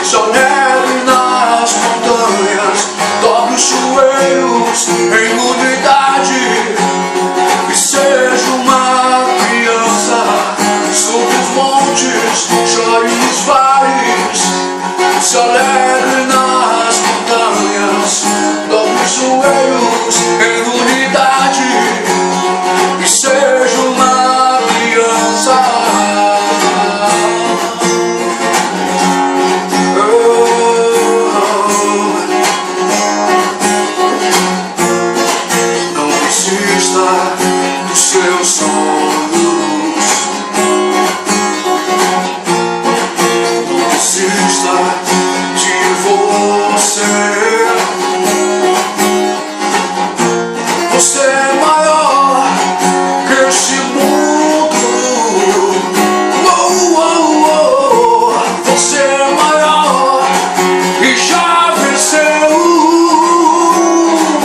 só neve nas montanhas. Dobre os joelhos em unidade e seja uma criança. Sobre os montes, chore nos vales, se alegre nas montanhas. Dobre os joelhos em unidade e seja uma criança. Não desista dos seus sonhos, não desista de você. Você é maior que este mundo. Você é maior e já venceu.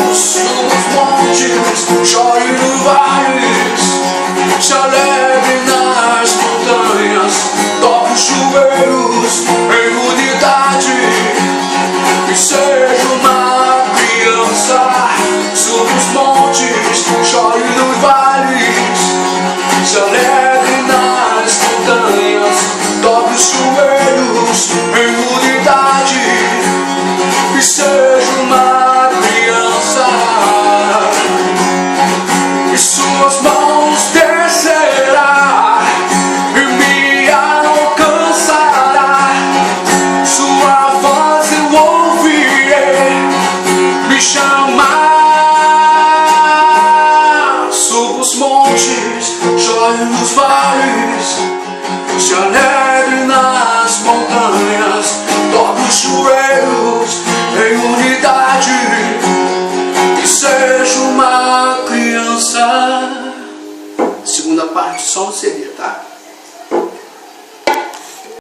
Nos montes, chore nos vales, se alegre nas montanhas. Dobre os joelhos em unidade e seja uma criança. Sobre os montes, chore nos vales, se alegre nas montanhas. Dobre os joelhos